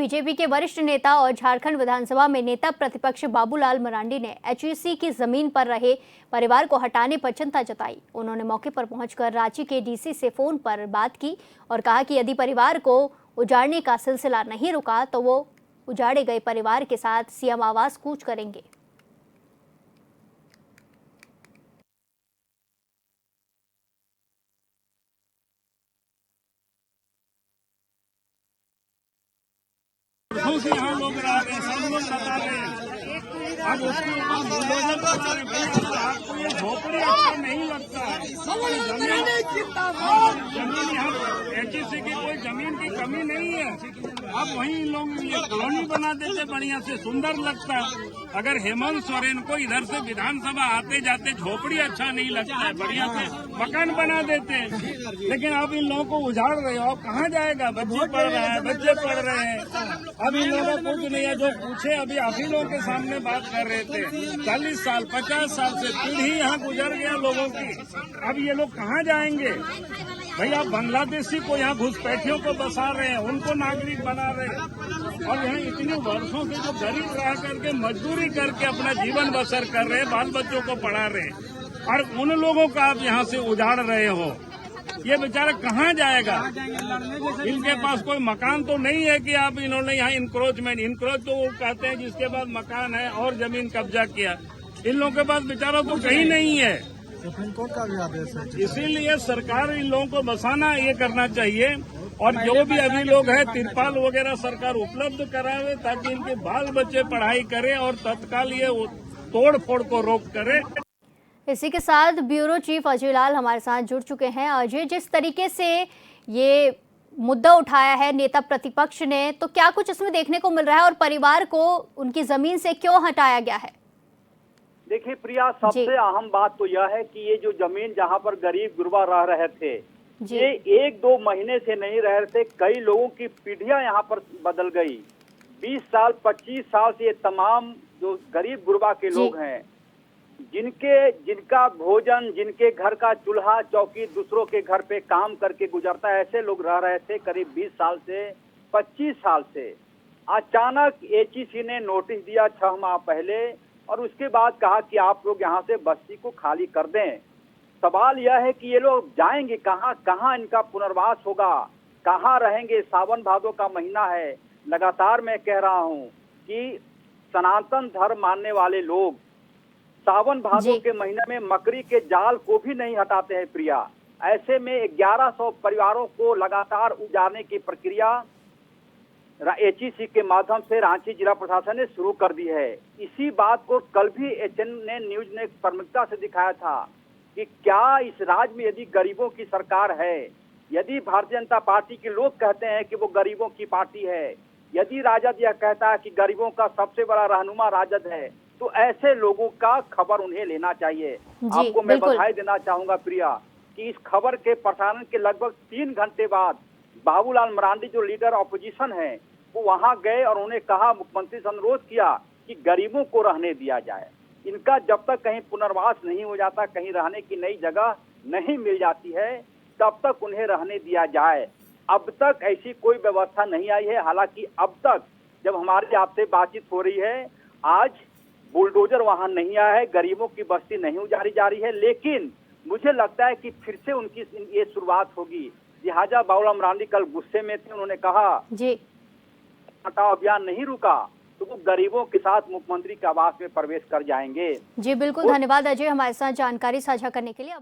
BJP के वरिष्ठ नेता और झारखंड विधानसभा में नेता प्रतिपक्ष बाबूलाल मरांडी ने एचईसी की जमीन पर रहे परिवार को हटाने पर चिंता जताई। उन्होंने मौके पर पहुंचकर रांची के डीसी से फोन पर बात की और कहा कि यदि परिवार को उजाड़ने का सिलसिला नहीं रुका तो वो उजाड़े गए परिवार के साथ सीएम आवास कूच करेंगे। से यहाँ लोग रह रहे हैं, सब लोग बता रहे हैं। अब उसके बाद बुलडोजर बता रहे हैं, आपको ये झोपड़ी अच्छा नहीं लगता है। जमीन यहाँ एचईसी की कोई जमीन की कमी नहीं है। अब वहीं लोग ये कॉलोनी बना देते, बढ़िया से सुंदर लगता है। अगर हेमंत सोरेन को इधर से विधानसभा आते जाते झोपड़ी अच्छा नहीं लगता है, बढ़िया से मकान बना देते हैं। लेकिन अब इन लोगों को उजाड़ रहे हो, अब कहाँ जाएगा? बच्चे पढ़ रहे हैं, बच्चे पढ़ रहे हैं। अब इन लोगों को कुछ नहीं है। जो पूछे अभी आप ही लोगों के सामने बात कर रहे थे, 40 साल 50 साल से पीढ़ी यहाँ गुजर गया लोगों की। अब ये लोग कहाँ जाएंगे? भाई आप बांग्लादेशी को यहाँ घुसपैठियों को बसा रहे हैं, उनको नागरिक बना रहे हैं। और यहाँ इतने वर्षों से जो गरीब रह करके मजदूरी करके अपना जीवन बसर कर रहे हैं, बाल बच्चों को पढ़ा रहे हैं, और उन लोगों का आप यहाँ से उजाड़ रहे हो। ये बेचारा कहाँ जाएगा? इनके पास कोई मकान तो नहीं है कि आप इन्होंने यहाँ इंक्रोच तो वो कहते हैं जिसके पास मकान है और जमीन कब्जा किया। इन लोगों के पास बेचारा तो कहीं नहीं है। सुप्रीम कोर्ट का भी आदेश है। इसीलिए सरकार इन लोगों को बसाना ये करना चाहिए। और जो भी अभी लोग हैं, तिरपाल वगैरह सरकार उपलब्ध करावे ताकि इनके बाल बच्चे पढ़ाई करें और तत्काल ये तोड़ फोड़ को रोक करे। इसी के साथ ब्यूरो चीफ अजय लाल हमारे साथ जुड़ चुके हैं। अजय, जिस तरीके से ये मुद्दा उठाया है नेता प्रतिपक्ष ने, तो क्या कुछ इसमें देखने को मिल रहा है और परिवार को उनकी जमीन से क्यों हटाया गया है? देखिए प्रिया, सबसे अहम बात तो यह है कि ये जो जमीन जहां पर गरीब गुरबा रह रहे थे, ये 1-2 महीने से नहीं रह रहे थे। कई लोगों की पीढ़ियां यहाँ पर बदल गई। 20 साल 25 साल से ये तमाम जो गरीब गुरबा के लोग हैं, जिनका भोजन, जिनके घर का चूल्हा चौकी दूसरों के घर पे काम करके गुजरता है, ऐसे लोग रह रहे थे करीब 20 साल से 25 साल से। अचानक एचईसी ने नोटिस दिया 6 माह पहले और उसके बाद कहा कि आप लोग यहाँ से बस्ती को खाली कर दें। सवाल यह है कि ये लोग जाएंगे कहाँ? कहाँ इनका पुनर्वास होगा? कहाँ रहेंगे? सावन भादों का महीना है। लगातार मैं कह रहा हूँ कि सनातन धर्म मानने वाले लोग सावन भादों के महीने में मकड़ी के जाल को भी नहीं हटाते हैं प्रिया। ऐसे में 1100 परिवारों को लगातार उजाड़ने की प्रक्रिया एचईसी के माध्यम से रांची जिला प्रशासन ने शुरू कर दी है। इसी बात को कल भी एचएन न्यूज ने प्रमुखता से दिखाया था कि क्या इस राज्य में यदि गरीबों की सरकार है, यदि भारतीय जनता पार्टी के लोग कहते हैं कि वो गरीबों की पार्टी है, यदि राजद यह कहता है कि गरीबों का सबसे बड़ा रहनुमा राजद है, तो ऐसे लोगों का खबर उन्हें लेना चाहिए। आपको मैं बधाई देना चाहूंगा प्रिया कि इस खबर के प्रसारण के लगभग 3 घंटे बाद बाबूलाल मरांडी जो लीडर ऑपोजिशन है, वो वहां गए और उन्हें कहा, मुख्यमंत्री से अनुरोध किया कि गरीबों को रहने दिया जाए। इनका जब तक कहीं पुनर्वास नहीं हो जाता, कहीं रहने की नई जगह नहीं मिल जाती है, तब तक उन्हें रहने दिया जाए। अब तक ऐसी कोई व्यवस्था नहीं आई है। हालांकि अब तक जब हमारी आपसे बातचीत हो रही है, आज बुलडोजर वहां नहीं आया है, गरीबों की बस्ती नहीं उजाड़ी जा रही है, लेकिन मुझे लगता है कि फिर से उनकी ये शुरुआत होगी। लिहाजा बाबूलाल मरांडी कल गुस्से में थे। उन्होंने कहा जी हटाओ अभियान नहीं रुका तो वो गरीबों के साथ मुख्यमंत्री के आवास में प्रवेश कर जाएंगे। जी बिल्कुल, धन्यवाद अजय हमारे साथ जानकारी साझा करने के लिए।